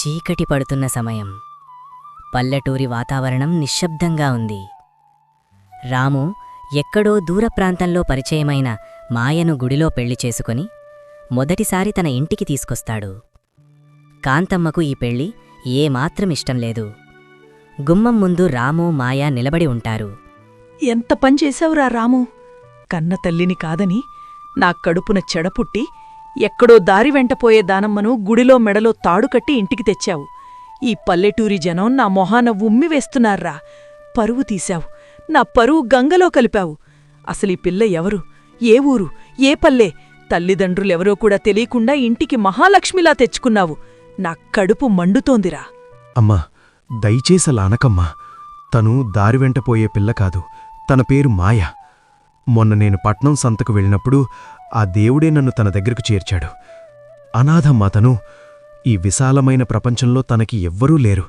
చీకటి పడుతున్న సమయం. పల్లెటూరి వాతావరణం నిశ్శబ్దంగా ఉంది. రాము ఎక్కడో దూర ప్రాంతంలో పరిచయమైన మాయను గుడిలో పెళ్లి చేసుకొని మొదటిసారి తన ఇంటికి తీసుకొస్తాడు. కాంతమ్మకు ఈ పెళ్లి ఏమాత్రం ఇష్టం లేదు. గుమ్మం ముందు రాము, మాయ నిలబడి ఉంటారు. ఎంత పనిచేశావురా రాము! కన్న తల్లిని కాదని నా కడుపున చెడపుట్టి ఎక్కడో దారి వెంటపోయే దానమ్మను గుడిలో మెడలో తాడుకట్టి ఇంటికి తెచ్చావు. ఈ పల్లెటూరి జనం నా మొహాన ఉమ్మి వేస్తున్నారా! పరువు తీశావు, నా పరువు గంగలో కలిపావు. అసలీ పిల్ల ఎవరు, ఏ ఊరు, ఏ పల్లె, తల్లిదండ్రులెవరో కూడా తెలియకుండా ఇంటికి మహాలక్ష్మిలా తెచ్చుకున్నావు. నా కడుపు మండుతోందిరా! అమ్మా, దయచేసలా అనకమ్మా. తను దారి వెంటపోయే పిల్ల కాదు. తన పేరు మాయ. మొన్న నేను పట్నం సంతకు వెళ్ళినప్పుడు ఆ దేవుడే నన్ను తన దగ్గరకు చేర్చాడు. అనాథమ్మా తను. ఈ విశాలమైన ప్రపంచంలో తనకి ఎవ్వరూ లేరు.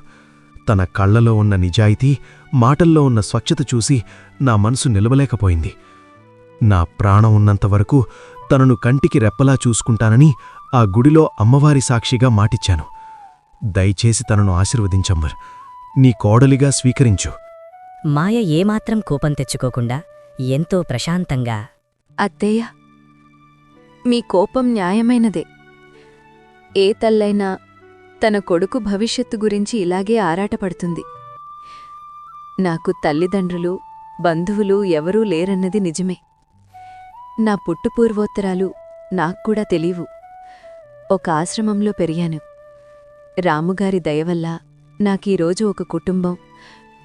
తన కళ్లలో ఉన్న నిజాయితీ, మాటల్లో ఉన్న స్వచ్ఛత చూసి నా మనసు నిలవలేకపోయింది. నా ప్రాణం ఉన్నంతవరకు తనను కంటికి రెప్పలా చూసుకుంటానని ఆ గుడిలో అమ్మవారి సాక్షిగా మాటిచ్చాను. దయచేసి తనను ఆశీర్వదించమ్మర్. నీ కోడలిగా స్వీకరించు. మాయ ఏమాత్రం కోపం తెచ్చుకోకుండా ఎంతో ప్రశాంతంగా, అత్తయ్య, మీ కోపం న్యాయమైనదే. ఏ తల్లైనా తన కొడుకు భవిష్యత్తు గురించి ఇలాగే ఆరాటపడుతుంది. నాకు తల్లిదండ్రులు, బంధువులు ఎవరూ లేరన్నది నిజమే. నా పుట్టుపూర్వోత్తరాలు నాక్కూడా తెలీవు. ఒక ఆశ్రమంలో పెరిగాను. రాముగారి దయవల్ల నాకీరోజు ఒక కుటుంబం,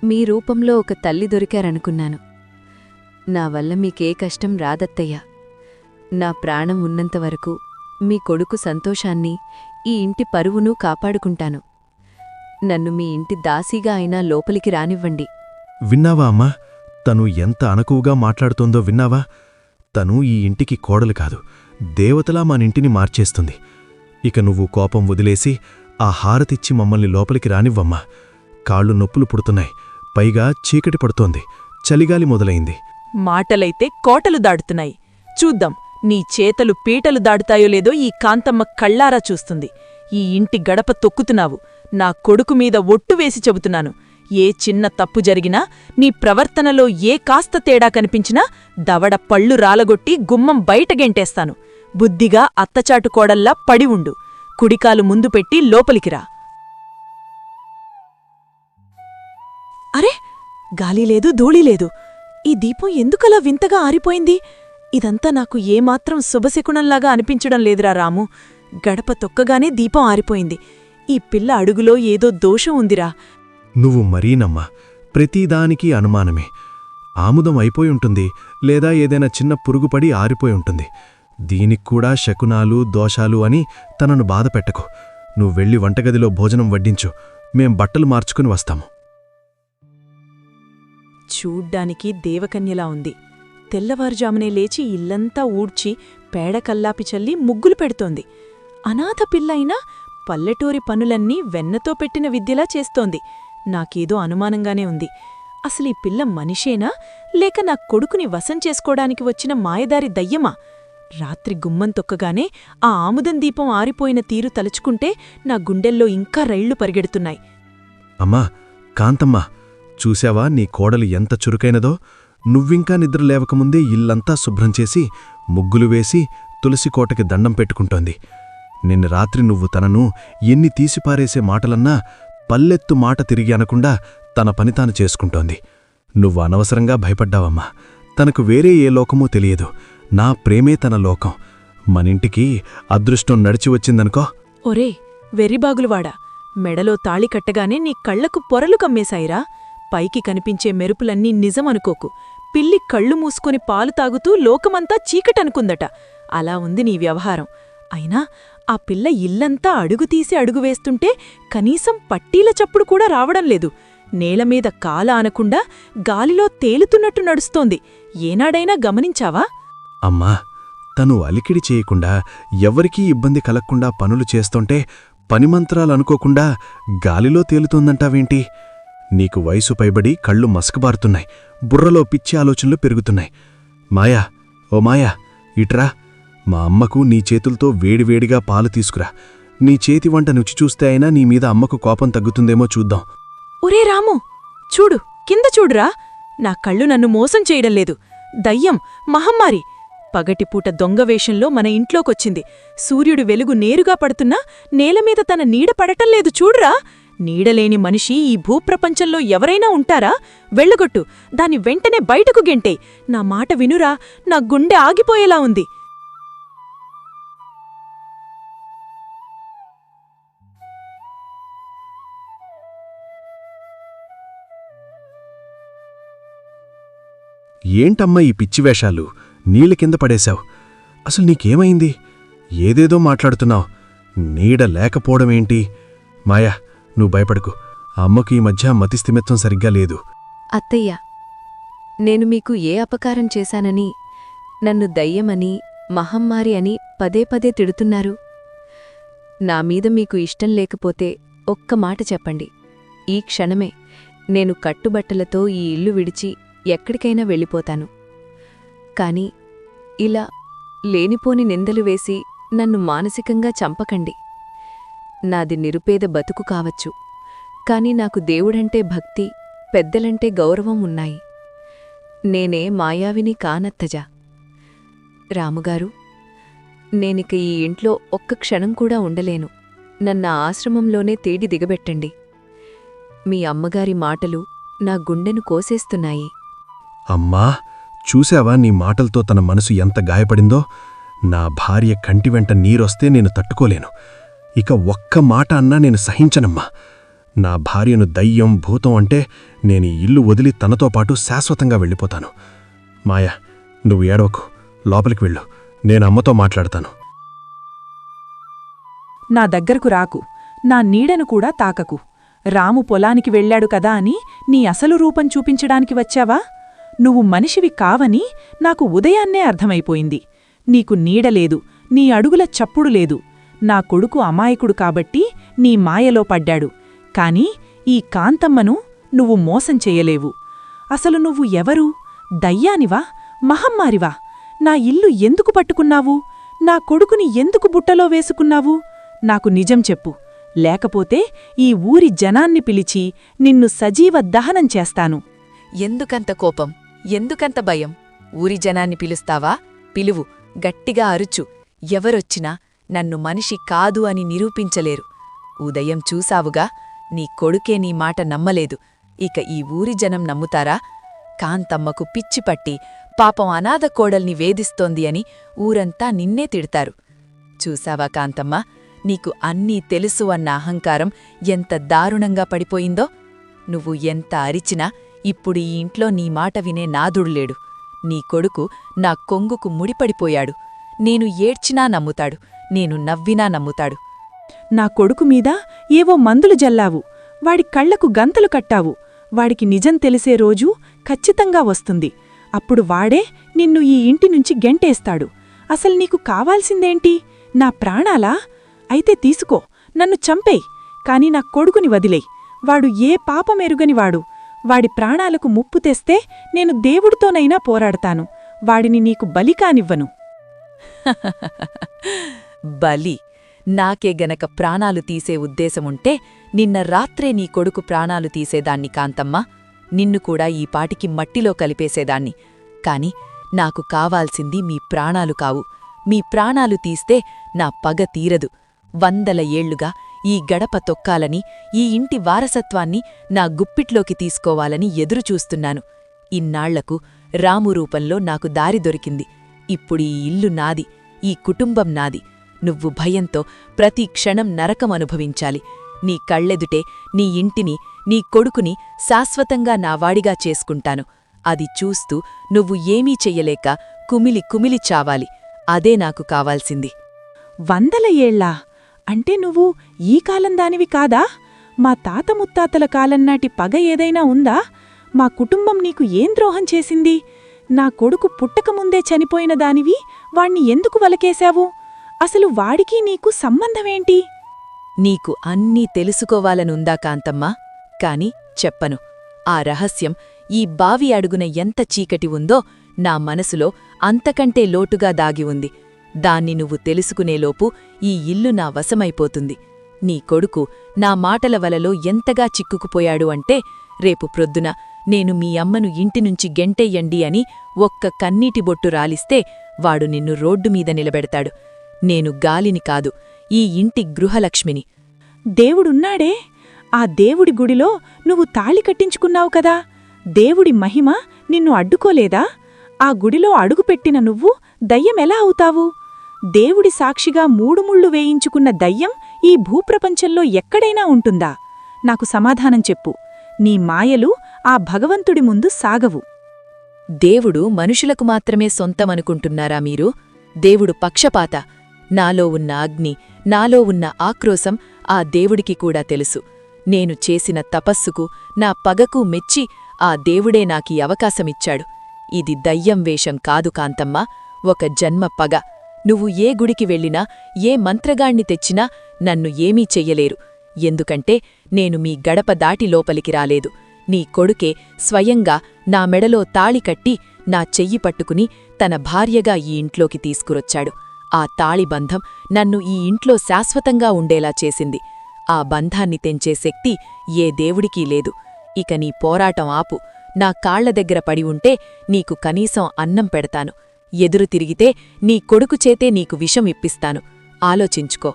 మీ రూపంలో ఒక తల్లి దొరికారనుకున్నాను. నా వల్ల మీకే కష్టం రాదత్తయ్య. నా ప్రాణం ఉన్నంతవరకు మీ కొడుకు సంతోషాన్ని, ఈ ఇంటి పరువును కాపాడుకుంటాను. నన్ను మీ ఇంటి దాసీగా అయినా లోపలికి రానివ్వండి. విన్నావా అమ్మా? తను ఎంత అనకువగా మాట్లాడుతోందో విన్నావా? తను ఈ ఇంటికి కోడలు కాదు, దేవతలా మనింటిని మార్చేస్తుంది. ఇక నువ్వు కోపం వదిలేసి ఆ హారతిచ్చి మమ్మల్ని లోపలికి రానివ్వమ్మా. కాళ్ళు నొప్పులు పుడుతున్నాయి. పైగా చీకటి పడుతోంది. చలిగాలి మొదలైంది. మాటలైతే కోటలు దాడుతున్నాయి. చూద్దాం, నీ చేతలు పీటలు దాడుతాయో లేదో ఈ కాంతమ్మ కళ్ళారా చూస్తుంది. ఈ ఇంటి గడప తొక్కుతున్నావు. నా కొడుకు మీద ఒట్టు వేసి చెబుతున్నాను. ఏ చిన్న తప్పు జరిగినా, నీ ప్రవర్తనలో ఏ కాస్త తేడా కనిపించినా దవడ పళ్ళు రాలగొట్టి గుమ్మం బయట గెంటేస్తాను. బుద్ధిగా అత్తచాటు కోడల్లా పడి ఉండు. కుడికాలు ముందు పెట్టి లోపలికిరా. అరే, గాలిలేదు, ధూళిలేదు. ఈ దీపం ఎందుకలా వింతగా ఆరిపోయింది? ఇదంతా నాకు ఏమాత్రం శుభశకునంలాగా అనిపించడం లేదురా రాము. గడప తొక్కగానే దీపం ఆరిపోయింది. ఈ పిల్ల అడుగులో ఏదో దోషం ఉందిరా. నువ్వు మరీనమ్మా, ప్రతిదానికి అనుమానమే. ఆముదం అయిపోయుంటుంది, లేదా ఏదైనా చిన్న పురుగుపడి ఆరిపోయుంటుంది. దీనిక్కూడా శకునాలు, దోషాలు అని తనను బాధపెట్టకు. నువ్వెళ్ళి వంటగదిలో భోజనం వడ్డించు. మేం బట్టలు మార్చుకుని వస్తాము. చూడ్డానికి దేవకన్యలా ఉంది. తెల్లవారుజామునే లేచి ఇల్లంతా ఊడ్చి పేడకల్లాపి చల్లి ముగ్గులు పెడుతోంది. అనాథ పిల్లయినా పల్లెటూరి పనులన్నీ వెన్నతో పెట్టిన విద్యలా చేస్తోంది. నాకేదో అనుమానంగానే ఉంది. అసలీ పిల్ల మనిషేనా, లేక నా కొడుకుని వశం చేసుకోవడానికి వచ్చిన మాయదారి దయ్యమా? రాత్రి గుమ్మం తొక్కగానే ఆ ఆముదం దీపం ఆరిపోయిన తీరు తలుచుకుంటే నా గుండెల్లో ఇంకా రైళ్లు పరిగెడుతున్నాయి. అమ్మా, కాంతమ్మా, చూశావా నీ కోడలు ఎంత చురుకైనదో? నువ్వింకా నిద్రలేవకముందే ఇల్లంతా శుభ్రం చేసి, ముగ్గులు వేసి, తులసికోటకి దండం పెట్టుకుంటోంది. నిన్న రాత్రి నువ్వు తనను ఎన్ని తీసిపారేసే మాటలన్నా పల్లెత్తు మాట తిరిగి అనకుండా తన పని తాను చేసుకుంటోంది. నువ్వు అనవసరంగా భయపడ్డావమ్మా. తనకు వేరే ఏ లోకమూ తెలియదు. నా ప్రేమే తన లోకం. మనింటికి అదృష్టం నడిచి వచ్చిందనుకో. ఒరే వెర్రిబాగులువాడా, మెడలో తాళి కట్టగానే నీ కళ్లకు పొరలు కమ్మేశాయిరా. పైకి కనిపించే మెరుపులన్నీ నిజమనుకోకు. పిల్లి కళ్ళు మూసుకొని పాలు తాగుతూ లోకమంతా చీకటనుకుందట. అలా ఉంది నీ వ్యవహారం. అయినా ఆ పిల్ల ఇల్లంతా అడుగుతీసి అడుగువేస్తుంటే కనీసం పట్టీల చప్పుడు కూడా రావడం లేదు. నేలమీద కాల అనకుండా గాలిలో తేలుతున్నట్టు నడుస్తోంది. ఏనాడైనా గమనించావా? అమ్మా, తను అలికిడి చేయకుండా, ఎవ్వరికీ ఇబ్బంది కలగకుండా పనులు చేస్తుంటే పనిమంత్రాలనుకోకుండా గాలిలో తేలుతోందంటావేంటి? నీకు వయసు పైబడి కళ్ళు మసకబారుతున్నాయి. బుర్రలో పిచ్చి ఆలోచనలు పెరుగుతున్నాయి. మాయా, ఓ మాయా, ఇట్రా. మా అమ్మకు నీ చేతులతో వేడివేడిగా పాలు తీసుకురా. నీ చేతి వంట రుచి చూస్తే అయినా నీ మీద అమ్మకు కోపం తగ్గుతుందేమో చూద్దాం. ఒరే రాము, చూడు, కింద చూడురా. నా కళ్ళు నన్ను మోసం చేయడం లేదు. దయ్యం, మహమ్మారి పగటిపూట దొంగవేషంలో మన ఇంట్లోకొచ్చింది. సూర్యుడు వెలుగు నేరుగా పడుతున్నా నేలమీద తన నీడ పడటం లేదు చూడురా. నీడలేని మనిషి ఈ భూప్రపంచంలో ఎవరైనా ఉంటారా? వెళ్ళగొట్టు, దాని వెంటనే బయటకు గెంటే. నా మాట వినురా, నా గుండె ఆగిపోయేలా ఉంది. ఏంటమ్మా ఈ పిచ్చివేషాలు? నీళ్ళ కింద పడేశావు. అసలు నీకేమైంది? ఏదేదో మాట్లాడుతున్నావు. నీడ లేకపోవడమేంటి? మాయా, నువ్వు భయపడకు. అమ్మకు ఈ మధ్య మతిస్థిమిత్వం సరిగ్గా లేదు. అత్తయ్య, నేను మీకు ఏ అపకారం చేశానని నన్ను దయ్యమని, మహమ్మారి అని పదే పదే తిడుతున్నారు? నా మీద మీకు ఇష్టం లేకపోతే ఒక్క మాట చెప్పండి. ఈ క్షణమే నేను కట్టుబట్టలతో ఈ ఇల్లు విడిచి ఎక్కడికైనా వెళ్ళిపోతాను. కాని ఇలా లేనిపోని నిందలు వేసి నన్ను మానసికంగా చంపకండి. నాది నిరుపేద బతుకు కావచ్చు, కాని నాకు దేవుడంటే భక్తి, పెద్దలంటే గౌరవం ఉన్నాయి. నేనే మాయావిని కానత్తజా. రాముగారు, నేనిక ఈ ఇంట్లో ఒక్క క్షణం కూడా ఉండలేను. నన్న ఆశ్రమంలోనే తేడి దిగబెట్టండి. మీ అమ్మగారి మాటలు నా గుండెను కోసేస్తున్నాయి. అమ్మా, చూశావా నీ మాటలతో తన మనసు ఎంత గాయపడిందో? నా భార్య కంటివెంట నీరొస్తే నేను తట్టుకోలేను. ఇక ఒక్క మాట అన్నా నేను సహించనమ్మా. నా భార్యను దయ్యం, భూతం అంటే నేను ఈ ఇల్లు వదిలి తనతో పాటు శాశ్వతంగా వెళ్ళిపోతాను. మాయా, నువ్వు ఏడవకు, లోపలికి వెళ్ళు. నేను అమ్మతో మాట్లాడతాను. నా దగ్గరకు రాకు, నా నీడను కూడా తాకకు. రాము పొలానికి వెళ్ళాడు కదా అని నీ అసలు రూపం చూపించడానికి వచ్చావా? నువ్వు మనిషివి కావని నాకు ఉదయాన్నే అర్థమైపోయింది. నీకు నీడలేదు, నీ అడుగుల చప్పుడు లేదు. నా కొడుకు అమాయకుడు కాబట్టి నీ మాయలో పడ్డాడు. కాని ఈ కాంతమ్మను నువ్వు మోసం చెయ్యలేవు. అసలు నువ్వు ఎవరు? దయ్యానివా? మహమ్మారివా? నా ఇల్లు ఎందుకు పట్టుకున్నావు? నా కొడుకుని ఎందుకు బుట్టలో వేసుకున్నావు? నాకు నిజం చెప్పు, లేకపోతే ఈ ఊరి జనాన్ని పిలిచి నిన్ను సజీవ దహనం చేస్తాను. ఎందుకంత కోపం? ఎందుకంత భయం? ఊరి జనాన్ని పిలుస్తావా? పిలువు, గట్టిగా అరుచు. ఎవరొచ్చినా నన్ను మనిషి కాదు అని నిరూపించలేరు. ఉదయం చూసావుగా, నీ కొడుకే నీ మాట నమ్మలేదు. ఇక ఈ ఊరి జనం నమ్ముతారా? కాంతమ్మకు పిచ్చిపట్టి పాపం అనాథ కోడల్ని వేధిస్తోంది అని ఊరంతా నిన్నే తిడతారు. చూసావా కాంతమ్మ, నీకు అన్నీ తెలుసు అన్న అహంకారం ఎంత దారుణంగా పడిపోయిందో? నువ్వు ఎంత అరిచినా ఇప్పుడు ఈ ఇంట్లో నీ మాట వినే నాదుడులేడు. నీ కొడుకు నా కొంగుకు ముడిపడిపోయాడు. నేను ఏడ్చినా నమ్ముతాడు, నేను నవ్వినా నమ్ముతాడు. నా కొడుకు మీద ఏవో మందులు జల్లావు, వాడి కళ్లకు గంతలు కట్టావు. వాడికి నిజం తెలిసే రోజు ఖచ్చితంగా వస్తుంది. అప్పుడు వాడే నిన్ను ఈ ఇంటి నుంచి గెంటేస్తాడు. అసలు నీకు కావాల్సిందేంటి? నా ప్రాణాలా? అయితే తీసుకో, నన్ను చంపేయ్. కాని నా కొడుకుని వదిలేయ్. వాడు ఏ పాపమెరుగనివాడు. వాడి ప్రాణాలకు ముప్పు తెస్తే నేను దేవుడితోనైనా పోరాడతాను. వాడిని నీకు బలి కానివ్వను. బలి? నాకే గనక ప్రాణాలు తీసే ఉద్దేశముంటే నిన్న రాత్రే నీ కొడుకు ప్రాణాలు తీసేదాన్ని కాంతమ్మ. నిన్ను కూడా ఈ పాటికి మట్టిలో కలిపేసేదాన్ని. కాని నాకు కావాల్సింది మీ ప్రాణాలు కావు. మీ ప్రాణాలు తీస్తే నా పగ తీరదు. 100 ఏళ్లుగా ఈ గడప తొక్కాలని, ఈ ఇంటి వారసత్వాన్ని నా గుప్పిట్లోకి తీసుకోవాలని ఎదురుచూస్తున్నాను. ఇన్నాళ్లకు రాము రూపంలో నాకు దారి దొరికింది. ఇప్పుడు ఈ ఇల్లు నాది, ఈ కుటుంబం నాది. నువ్వు భయంతో ప్రతి క్షణం నరకమనుభవించాలి. నీ కళ్ళెదుటే నీ ఇంటిని, నీ కొడుకుని శాశ్వతంగా నావాడిగా చేసుకుంటాను. అది చూస్తూ నువ్వు ఏమీ చెయ్యలేక కుమిలి కుమిలి చావాలి. అదే నాకు కావాల్సింది. 100 ఏళ్లా? అంటే నువ్వు ఈ కాలం దానివి కాదా? మా తాత ముత్తాతల కాలంనాటి పగ ఏదైనా ఉందా? మా కుటుంబం నీకు ఏం ద్రోహం చేసింది? నా కొడుకు పుట్టకముందే చనిపోయిన దానివి వాణ్ణి ఎందుకు వలకేశావు? అసలు వాడికి నీకు సంబంధమేంటి? నీకు అన్నీ తెలుసుకోవాలనుందా కాంతమ్మా? కాని చెప్పను. ఆ రహస్యం ఈ బావి అడుగున ఎంత చీకటి ఉందో నా మనసులో అంతకంటే లోటుగా దాగి ఉంది. దాన్ని నువ్వు తెలుసుకునేలోపు ఈ ఇల్లు నా వశమైపోతుంది. నీ కొడుకు నా మాటల వలలో ఎంతగా చిక్కుకుపోయాడు అంటే రేపు ప్రొద్దున నేను మీ అమ్మను ఇంటినుంచి గెంటెయ్యండి అని ఒక్క కన్నీటి బొట్టు రాలిస్తే వాడు నిన్ను రోడ్డుమీద నిలబెడతాడు. నేను గాలిని కాదు, ఈ ఇంటి గృహలక్ష్మిని. దేవుడున్నాడే, ఆ దేవుడి గుడిలో నువ్వు తాళి కట్టించుకున్నావు కదా, దేవుడి మహిమ నిన్ను అడ్డుకోలేదా? ఆ గుడిలో అడుగుపెట్టిన నువ్వు దయ్యమెలా అవుతావు? దేవుడి సాక్షిగా 3 ముళ్ళు వేయించుకున్న దయ్యం ఈ భూప్రపంచంలో ఎక్కడైనా ఉంటుందా? నాకు సమాధానం చెప్పు. నీ మాయలు ఆ భగవంతుడి ముందు సాగవు. దేవుడు మనుషులకు మాత్రమే సొంతమనుకుంటున్నారా మీరు? దేవుడు పక్షపాత. నాలో ఉన్న అగ్ని, నాలో ఉన్న ఆక్రోశం ఆ దేవుడికి కూడా తెలుసు. నేను చేసిన తపస్సుకు, నా పగకు మెచ్చి ఆ దేవుడే నాకీ అవకాశమిచ్చాడు. ఇది దయ్యం వేషం కాదు కాంతమ్మా, ఒక జన్మ పగ. నువ్వు ఏ గుడికి వెళ్ళినా, ఏ మంత్రగాణ్ణి తెచ్చినా నన్ను ఏమీ చెయ్యలేరు. ఎందుకంటే నేను మీ గడప దాటి లోపలికి రాలేదు. నీ కొడుకే స్వయంగా నా మెడలో తాళి కట్టి నా చెయ్యి పట్టుకుని తన భార్యగా ఈ ఇంట్లోకి తీసుకురొచ్చాడు. ఆ తాళిబంధం నన్ను ఈ ఇంట్లో శాశ్వతంగా ఉండేలా చేసింది. ఆ బంధాన్ని తెంచే శక్తి ఏ దేవుడికీ లేదు. ఇక నీ పోరాటం ఆపు. నా కాళ్ల దగ్గర పడి ఉంటే నీకు కనీసం అన్నం పెడతాను. ఎదురు తిరిగితే నీ కొడుకు చేతే నీకు విషం ఇప్పిస్తాను. ఆలోచించుకో.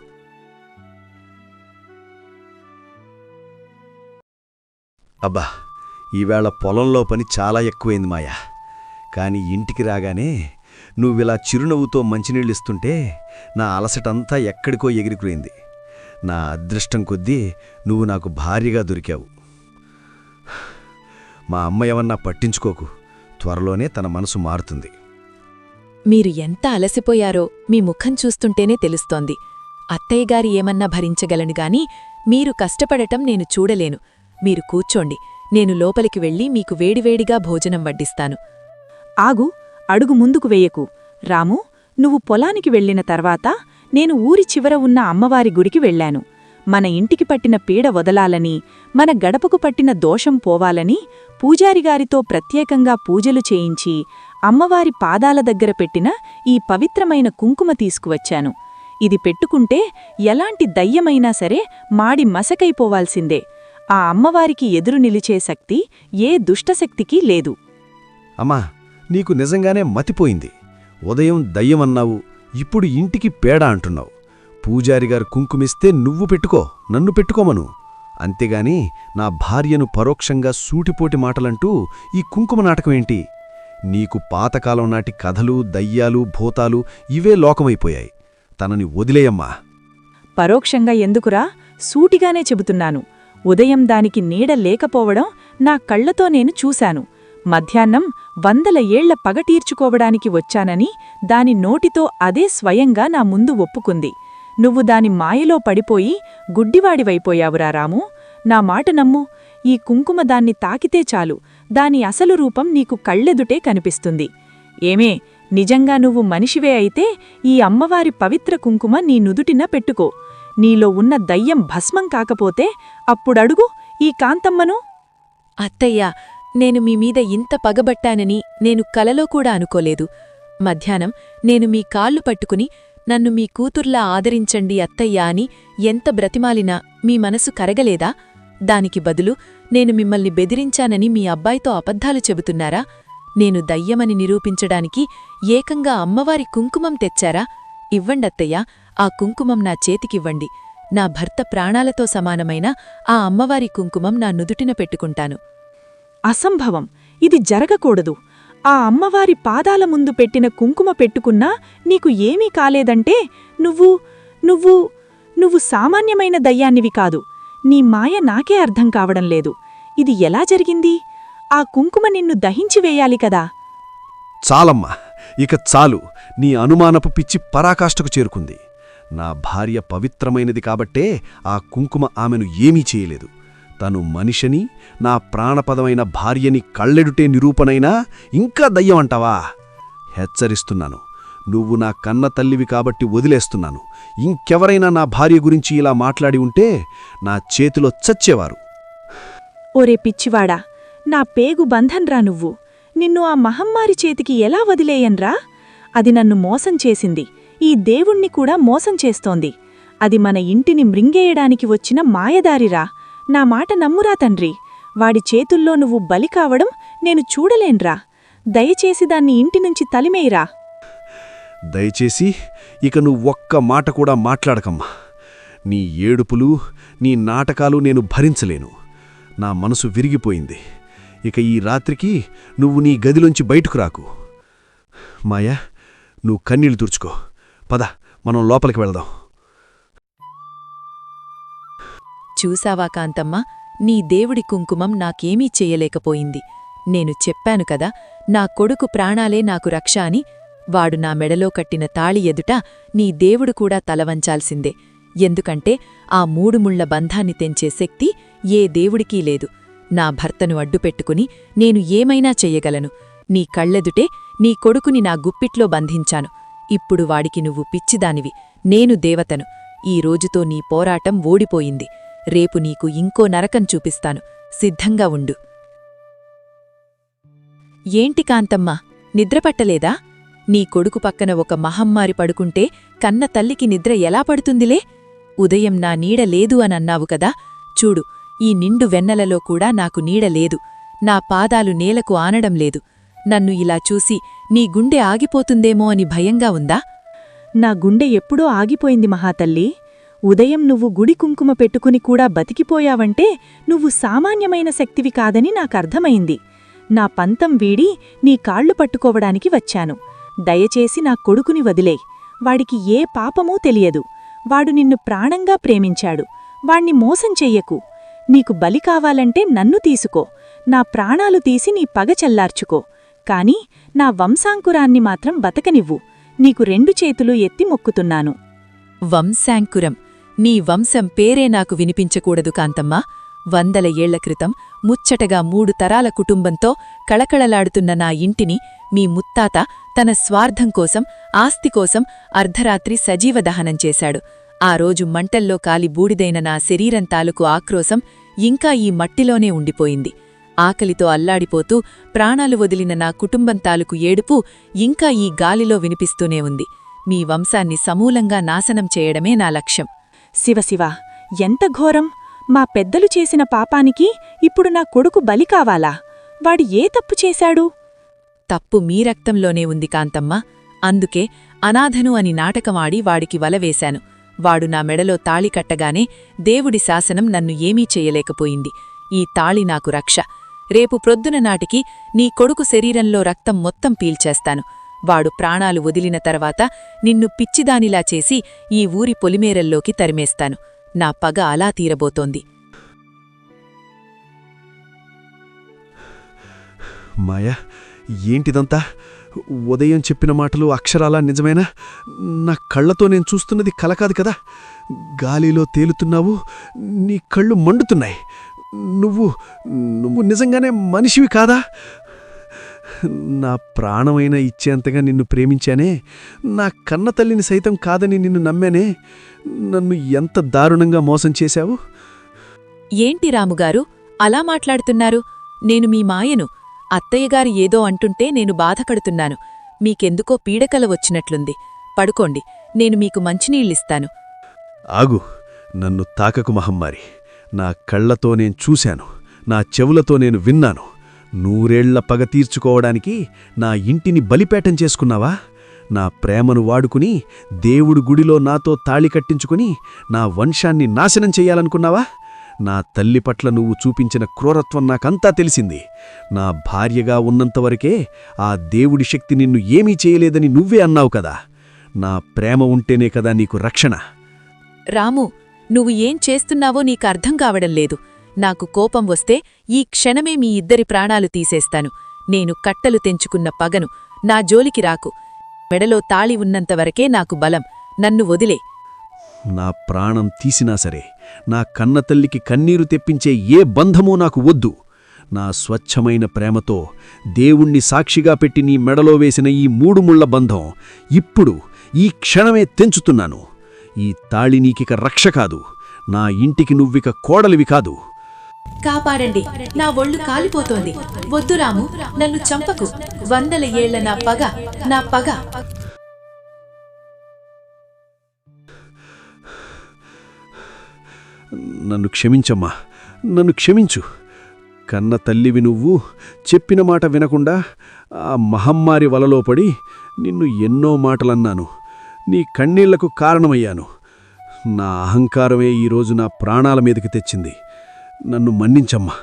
అబ్బా, ఈవేళ పొలంలో పని చాలా ఎక్కువైంది మాయా. కాని ఇంటికి రాగానే నువ్విలా చిరునవ్వుతో మంచినీళ్ళిస్తుంటే నా అలసటంతా ఎక్కడికో ఎగిరిపోయింది. నా అదృష్టం కొద్దీ నువ్వు నాకు భార్యగా దొరికావు. మా అమ్మ ఏమన్నా పట్టించుకోకు, త్వరలోనే తన మనసు మారుతుంది. మీరు ఎంత అలసిపోయారో మీ ముఖం చూస్తుంటేనే తెలుస్తోంది. అత్తయ్యగారి ఏమన్నా భరించగలనుగాని మీరు కష్టపడటం నేను చూడలేను. మీరు కూర్చోండి, నేను లోపలికి వెళ్ళి మీకు వేడివేడిగా భోజనం వడ్డిస్తాను. ఆగు, అడుగు ముందుకు వెయ్యకు. రాము, నువ్వు పొలానికి వెళ్లిన తర్వాత నేను ఊరి చివర ఉన్న అమ్మవారి గుడికి వెళ్లాను. మన ఇంటికి పట్టిన పీడ వదలాలని, మన గడపకు పట్టిన దోషం పోవాలని పూజారిగారితో ప్రత్యేకంగా పూజలు చేయించి అమ్మవారి పాదాల దగ్గర పెట్టిన ఈ పవిత్రమైన కుంకుమ తీసుకువచ్చాను. ఇది పెట్టుకుంటే ఎలాంటి దయ్యమైనా సరే మాడి మసకైపోవాల్సిందే. ఆ అమ్మవారికి ఎదురు నిలిచే శక్తి ఏ దుష్టశక్తికీ లేదు. అమ్మా, నీకు నిజంగానే మతిపోయింది. ఉదయం దయ్యమన్నావు, ఇప్పుడు ఇంటికి పేడ అంటున్నావు. పూజారిగారు కుంకుమిస్తే నువ్వు పెట్టుకో, నన్ను పెట్టుకోమను. అంతేగాని నా భార్యను పరోక్షంగా సూటిపోటి మాటలంటూ ఈ కుంకుమ నాటకమేంటి? నీకు పాతకాలం నాటి కథలు, దయ్యాలు, భూతాలు ఇవే లోకమైపోయాయి. తనని వదిలేయమ్మా. పరోక్షంగా ఎందుకురా? సూటిగానే చెబుతున్నాను. ఉదయం దానికి నీడ లేకపోవడం నా కళ్లతో నేను చూశాను. మధ్యాహ్నం 100 ఏళ్ల పగ తీర్చుకోవడానికి వచ్చానని దాని నోటితో అదే స్వయంగా నా ముందు ఒప్పుకుంది. నువ్వు దాని మాయలో పడిపోయి గుడ్డివాడివైపోయావురా రాము. నా మాట నమ్ము. ఈ కుంకుమ దాన్ని తాకితే చాలు, దాని అసలు రూపం నీకు కళ్ళెదుటే కనిపిస్తుంది. ఏమే, నిజంగా నువ్వు మనిషివే అయితే ఈ అమ్మవారి పవిత్ర కుంకుమ నీ నుదుటిన పెట్టుకో. నీలో ఉన్న దయ్యం భస్మం కాకపోతే అప్పుడడుగు ఈ కాంతమ్మను. అత్తయ్యా, నేను మీమీద ఇంత పగబట్టానని నేను కలలో కూడా అనుకోలేదు. మధ్యాహ్నం నేను మీ కాళ్ళు పట్టుకుని నన్ను మీ కూతుర్లా ఆదరించండి అత్తయ్యా అని ఎంత బ్రతిమాలినా మీ మనసు కరగలేదా? దానికి బదులు నేను మిమ్మల్ని బెదిరించానని మీ అబ్బాయితో అబద్ధాలు చెబుతున్నారా? నేను దయ్యమని నిరూపించడానికి ఏకంగా అమ్మవారి కుంకుమం తెచ్చారా? ఇవ్వండత్తయ్యా, ఆ కుంకుమం నా చేతికివ్వండి. నా భర్త ప్రాణాలతో సమానమైన ఆ అమ్మవారి కుంకుమం నా నుదుటిన పెట్టుకుంటాను. అసంభవం, ఇది జరగకూడదు. ఆ అమ్మవారి పాదాల ముందు పెట్టిన కుంకుమ పెట్టుకున్నా నీకు ఏమీ కాలేదంటే నువ్వు సామాన్యమైన దయ్యాన్నివి కాదు. నీ మాయ నాకే అర్థం కావడం లేదు. ఇది ఎలా జరిగింది? ఆ కుంకుమ నిన్ను దహించివేయాలి కదా. చాలమ్మా, ఇక చాలు. నీ అనుమానపు పిచ్చి పరాకాష్ఠకు చేరుకుంది. నా భార్య పవిత్రమైనది కాబట్టే ఆ కుంకుమ ఆమెను ఏమీ చేయలేదు. తను మనిషిని, నా ప్రాణపదమైన భార్యని కళ్ళెడుటే నిరూపణైనా ఇంకా దయ్యమంటావా? హెచ్చరిస్తున్నాను. నువ్వు నా కన్న తల్లివి కాబట్టి వదిలేస్తున్నాను. ఇంకెవరైనా నా భార్య గురించి ఇలా మాట్లాడి ఉంటే నా చేతిలో చచ్చేవారు. ఓరే పిచ్చివాడా, నా పేగు బంధన్రా నువ్వు. నిన్ను ఆ మహమ్మారి చేతికి ఎలా వదిలేయన్రా? అది నన్ను మోసం చేసింది. ఈ దేవుణ్ణి కూడా మోసం చేస్తోంది. అది మన ఇంటిని మృంగేయడానికి వచ్చిన మాయదారిరా. నా మాట నమ్మురా తండ్రి. వాడి చేతుల్లో నువ్వు బలి కావడం నేను చూడలేన్రా. దయచేసి దాన్ని ఇంటినుంచి తలిమేయిరా. దయచేసి ఇక నువ్వొక్క మాట కూడా మాట్లాడకమ్మా. నీ ఏడుపులు, నీ నాటకాలు నేను భరించలేను. నా మనసు విరిగిపోయింది. ఇక ఈ రాత్రికి నువ్వు నీ గదిలోంచి బయటకు రాకు. మాయా, నువ్వు కన్నీళ్లు తుడుచుకో. పద, మనం లోపలికి వెళదాం. చూసావా కాంతమ్మ, నీ దేవుడి కుంకుమం నాకేమీ చెయ్యలేకపోయింది. నేను చెప్పాను కదా, నా కొడుకు ప్రాణాలే నాకు రక్ష అని. వాడు నా మెడలో కట్టిన తాళి ఎదుట నీ దేవుడు కూడా తలవంచాల్సిందే. ఎందుకంటే ఆ 3 ముళ్ల బంధాన్ని తెంచే శక్తి ఏ దేవుడికీ లేదు. నా భర్తను అడ్డుపెట్టుకుని నేను ఏమైనా చెయ్యగలను. నీ కళ్ళెదుటే నీ కొడుకుని నా గుప్పిట్లో బంధించాను. ఇప్పుడు వాడికి నువ్వు పిచ్చిదానివి, నేను దేవతను. ఈ రోజుతో నీ పోరాటం ఓడిపోయింది. రేపు నీకు ఇంకో నరకం చూపిస్తాను, సిద్ధంగా ఉండు. ఏంటి కాంతమ్మ, నిద్రపట్టలేదా? నీ కొడుకు పక్కన ఒక మహమ్మారి పడుకుంటే కన్న తల్లికి నిద్ర ఎలా పడుతుందిలే? ఉదయం నా నీడ లేదు అనన్నావు కదా, చూడు, ఈ నిండు వెన్నెలలో కూడా నాకు నీడ లేదు. నా పాదాలు నేలకు ఆనడం లేదు. నన్ను ఇలా చూసి నీ గుండె ఆగిపోతుందేమో అని భయంగా ఉందా? నా గుండె ఎప్పుడో ఆగిపోయింది మహాతల్లి. ఉదయం నువ్వు గుడి కుంకుమ పెట్టుకుని కూడా బతికిపోయావంటే నువ్వు సామాన్యమైన శక్తివి కాదని నాకర్థమైంది. నా పంతం వీడి నీ కాళ్లు పట్టుకోవడానికి వచ్చాను. దయచేసి నా కొడుకుని వదిలేయ్. వాడికి ఏ పాపమూ తెలియదు. వాడు నిన్ను ప్రాణంగా ప్రేమించాడు. వాణ్ణి మోసం చెయ్యకు. నీకు బలి కావాలంటే నన్ను తీసుకో. నా ప్రాణాలు తీసి నీ పగ చల్లార్చుకో. కాని నా వంశాంకురాన్ని మాత్రం బతకనివ్వు. నీకు 2 చేతులు ఎత్తి మొక్కుతున్నాను. వంశాంకురం, నీ వంశం పేరే నాకు వినిపించకూడదు కాంతమ్మా. 100 ఏళ్ల క్రితం ముచ్చటగా 3 తరాల కుటుంబంతో కళకళలాడుతున్న నా ఇంటిని మీ ముత్తాత తన స్వార్థం కోసం, ఆస్తి కోసం అర్ధరాత్రి సజీవ దహనం చేశాడు. ఆ రోజు మంటల్లో కాలి బూడిదైన నా శరీరం తాలూకు ఆక్రోశం ఇంకా ఈ మట్టిలోనే ఉండిపోయింది. ఆకలితో అల్లాడిపోతూ ప్రాణాలు వదిలిన నా కుటుంబం తాలూకు ఏడుపు ఇంకా ఈ గాలిలో వినిపిస్తూనే ఉంది. మీ వంశాన్ని సమూలంగా నాశనం చేయడమే నా లక్ష్యం. శివశివ, ఎంత ఘోరం! మా పెద్దలు చేసిన పాపానికి ఇప్పుడు నా కొడుకు బలి కావాలా? వాడు ఏ తప్పు చేశాడు? తప్పు మీ రక్తంలోనే ఉంది కాంతమ్మ. అందుకే అనాథను అని నాటకమాడి వాడికి వలవేశాను. వాడు నా మెడలో తాళి కట్టగానే దేవుడి శాసనం నన్ను ఏమీ చెయ్యలేకపోయింది. ఈ తాళి నాకు రక్ష. రేపు ప్రొద్దున నాటికి నీ కొడుకు శరీరంలో రక్తం మొత్తం పీల్చేస్తాను. వాడు ప్రాణాలు వదిలిన తర్వాత నిన్ను పిచ్చిదానిలా చేసి ఈ ఊరి పొలిమేరల్లోకి తరిమేస్తాను. నా పగ అలా తీరబోతోంది. మాయా, ఏంటిదంతా? ఉదయం చెప్పిన మాటలు అక్షరాలా నిజమేనా? నా కళ్లతో నేను చూస్తున్నది కల కాదు కదా? గాలిలో తేలుతున్నావు, నీ కళ్ళు మండుతున్నాయి. నువ్వు నిజంగానే మనిషివి కాదా? నా ప్రాణమైనా ఇచ్చేంతగా నిన్ను ప్రేమించానే. నా కన్న తల్లిని సైతం కాదని నిన్ను నమ్మానే. నన్ను ఎంత దారుణంగా మోసం చేశావు. ఏంటి రాముగారు అలా మాట్లాడుతున్నారు? నేను మీ మాయను. అత్తయ్యగారు ఏదో అంటుంటే నేను బాధపడుతున్నాను. మీకెందుకో పీడకల వచ్చినట్లుంది. పడుకోండి, నేను మీకు మంచినీళ్ళిస్తాను. ఆగు, నన్ను తాకకు మహమ్మారి. నా కళ్లతో నేను చూశాను, నా చెవులతో నేను విన్నాను. 100 ఏళ్ల పగ తీర్చుకోవడానికి నా ఇంటిని బలిపేటం చేసుకున్నావా? నా ప్రేమను వాడుకుని దేవుడు గుడిలో నాతో తాళి కట్టించుకుని నా వంశాన్ని నాశనం చెయ్యాలనుకున్నావా? నా తల్లి పట్ల నువ్వు చూపించిన క్రూరత్వం నాకంతా తెలిసింది. నా భార్యగా ఉన్నంతవరకే ఆ దేవుడి శక్తి నిన్ను ఏమీ చేయలేదని నువ్వే అన్నావు కదా. నా ప్రేమ ఉంటేనే కదా నీకు రక్షణ. రాము, నువ్వు ఏం చేస్తున్నావో నీకర్థం కావడం లేదు. నాకు కోపం వస్తే ఈ క్షణమే మీ ఇద్దరి ప్రాణాలు తీసేస్తాను. నేను కట్టలు తెంచుకున్న పగను. నా జోలికి రాకు. మెడలో తాళి ఉన్నంతవరకే నాకు బలం. నన్ను వదిలే. నా ప్రాణం తీసినా సరే, నా కన్నతల్లికి కన్నీరు తెప్పించే ఏ బంధమూ నాకు వద్దు. నా స్వచ్ఛమైన ప్రేమతో దేవుణ్ణి సాక్షిగా పెట్టి నీ మెడలో వేసిన ఈ 3 ముళ్ల బంధం ఇప్పుడు ఈ క్షణమే తెంచుతున్నాను. ఈ తాళి నీకిక రక్ష కాదు. నా ఇంటికి నువ్విక కోడలివి కాదు. కాపాడండి, నా ఒళ్ళు కాలిపోతోంది. వద్దు రాము, నన్ను చంపకు. 100 ఏళ్ల నా పగ. నన్ను క్షమించమ్మా, నన్ను క్షమించు. కన్న తల్లివి నువ్వు చెప్పిన మాట వినకుండా ఆ మహమ్మారి వలలో పడి నిన్ను ఎన్నో మాటలన్నాను. నీ కన్నీళ్లకు కారణమయ్యాను. నా అహంకారమే ఈరోజు నా ప్రాణాల మీదకి తెచ్చింది. నన్ను మన్నించమ్మా.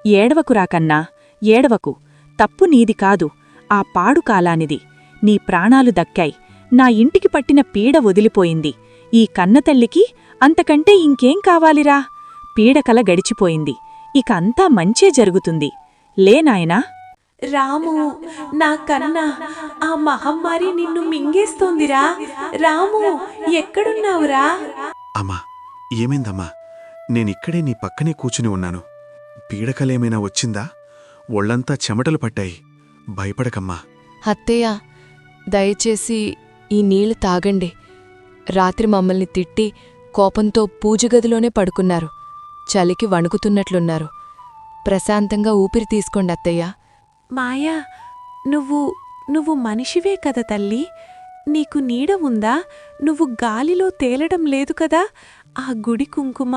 ఏడవకురా కన్నా, ఏడవకు. తప్పు నీది కాదు, ఆ పాడు కాలానిది. నీ ప్రాణాలు దక్కాయి. నా ఇంటికి పట్టిన పీడ వదిలిపోయింది. ఈ కన్నతల్లికి అంతకంటే ఇంకేం కావాలిరా? పీడకల గడిచిపోయింది. ఇక అంతా మంచే జరుగుతుంది. లే నాయనా. రాము, నా కన్నా ఆ మహమ్మారి నిన్ను మింగేస్తోందిరా. రాము, ఎక్కడున్నావురా? అమ్మా, ఏమైందమ్మా? నేనిక్కడే నీ పక్కనే కూచుని ఉన్నాను. పీడకలేమైనా వచ్చిందా? ఒళ్లంతా చెమటలు పట్టాయి. భయపడకమ్మా. అత్తయ్య, దయచేసి ఈ నీళ్లు తాగండి. రాత్రి మమ్మల్ని తిట్టి కోపంతో పూజగదిలోనే పడుకున్నారు. చలికి వణుకుతున్నట్లున్నారు. ప్రశాంతంగా ఊపిరి తీసుకోండి అత్తయ్య. మాయా, నువ్వు మనిషివే కదా తల్లి. నీకు నీడ ఉందా? నువ్వు గాలిలో తేలడం లేదు కదా? ఆ గుడి కుంకుమ,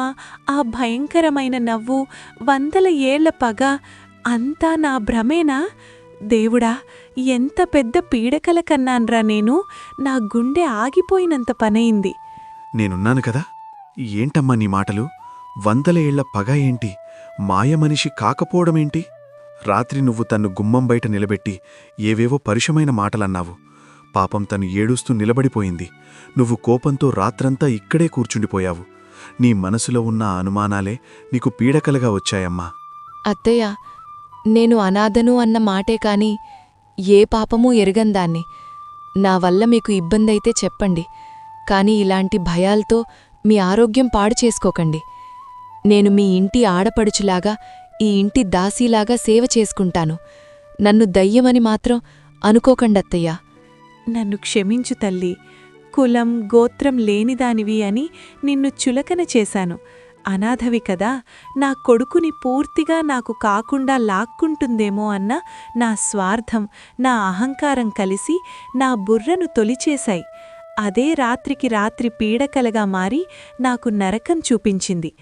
ఆ భయంకరమైన నవ్వు, 100 ఏళ్ల పగ అంతా నా భ్రమేనా? దేవుడా, ఎంత పెద్ద పీడకల కన్నాన్రా నేను. నా గుండె ఆగిపోయినంత పనయింది. నేనున్నాను కదా. ఏంటమ్మా నీ మాటలు? 100 ఏళ్ల పగ ఏంటి? మాయమనిషి కాకపోవడమేంటి? రాత్రి నువ్వు తన్ను గుమ్మం బయట నిలబెట్టి ఏవేవో పరుషమైన మాటలన్నావు. పాపం తను ఏడుస్తూ నిలబడిపోయింది. నువ్వు కోపంతో రాత్రంతా ఇక్కడే కూర్చుండిపోయావు. నీ మనసులో ఉన్న ఆ అనుమానాలే నీకు పీడకలగా వచ్చాయమ్మా. అత్తయ్య, నేను అనాథను అన్న మాటే కాని ఏ పాపమూ ఎరగందాన్ని. నా వల్ల మీకు ఇబ్బందైతే చెప్పండి, కాని ఇలాంటి భయాలతో మీ ఆరోగ్యం పాడు చేసుకోకండి. నేను మీ ఇంటి ఆడపడుచులాగా, ఈ ఇంటి దాసీలాగా సేవ చేసుకుంటాను. నన్ను దయ్యమని మాత్రం అనుకోకండత్తయ్యా. నన్ను క్షమించు తల్లి. కులం గోత్రం లేనిదానివి అని నిన్ను చులకన చేశాను. అనాథవి కదా, నా కొడుకుని పూర్తిగా నాకు కాకుండా లాక్కుంటుందేమో అన్న నా స్వార్థం, నా అహంకారం కలిసి నా బుర్రను తొలిచేశాయి. అదే రాత్రికి రాత్రి పీడకలగా మారి నాకు నరకం చూపించింది.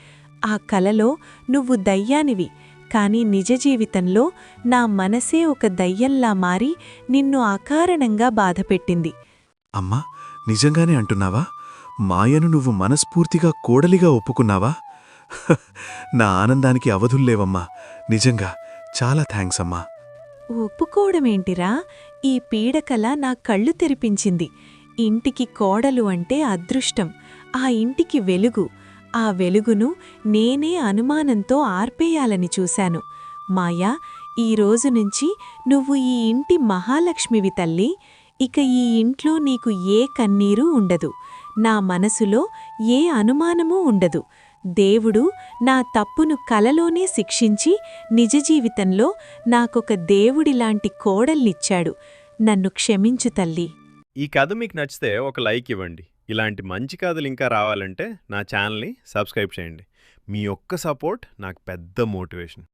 ఆ కలలో నువ్వు దయ్యానివి, కాని నిజ జీవితంలో నా మనసే ఒక దయ్యంలా మారి నిన్ను అకారణంగా బాధపెట్టింది. అమ్మా, నిజంగానే అంటున్నావా? మాయను నువ్వు మనస్ఫూర్తిగా కోడలిగా ఒప్పుకున్నావా? నా ఆనందానికి అవధుల్లేవమ్మా. నిజంగా చాలా థ్యాంక్స్ అమ్మా. ఒప్పుకోవడమేంటిరా? ఈ పీడకల నా కళ్ళు తెరిపించింది. ఇంటికి కోడలు అంటే అదృష్టం, ఆ ఇంటికి వెలుగు. ఆ వెలుగును నేనే అనుమానంతో ఆర్పేయాలని చూశాను. మాయా, ఈ రోజునుంచి నువ్వు ఈ ఇంటి మహాలక్ష్మివి తల్లి. ఇక ఈ ఇంట్లో నీకు ఏ కన్నీరూ ఉండదు. నా మనసులో ఏ అనుమానమూ ఉండదు. దేవుడు నా తప్పును కలలోనే శిక్షించి నిజ జీవితంలో నాకొక దేవుడిలాంటి కోడల్నిచ్చాడు. నన్ను క్షమించు తల్లి. ఈ కథ మీకు నచ్చితే ఒక లైక్ ఇవ్వండి. ఇలాంటి మంచి కథలు ఇంకా రావాలంటే నా ఛానల్ని సబ్స్క్రైబ్ చేయండి. మీ ఒక్క సపోర్ట్ నాకు పెద్ద మోటివేషన్.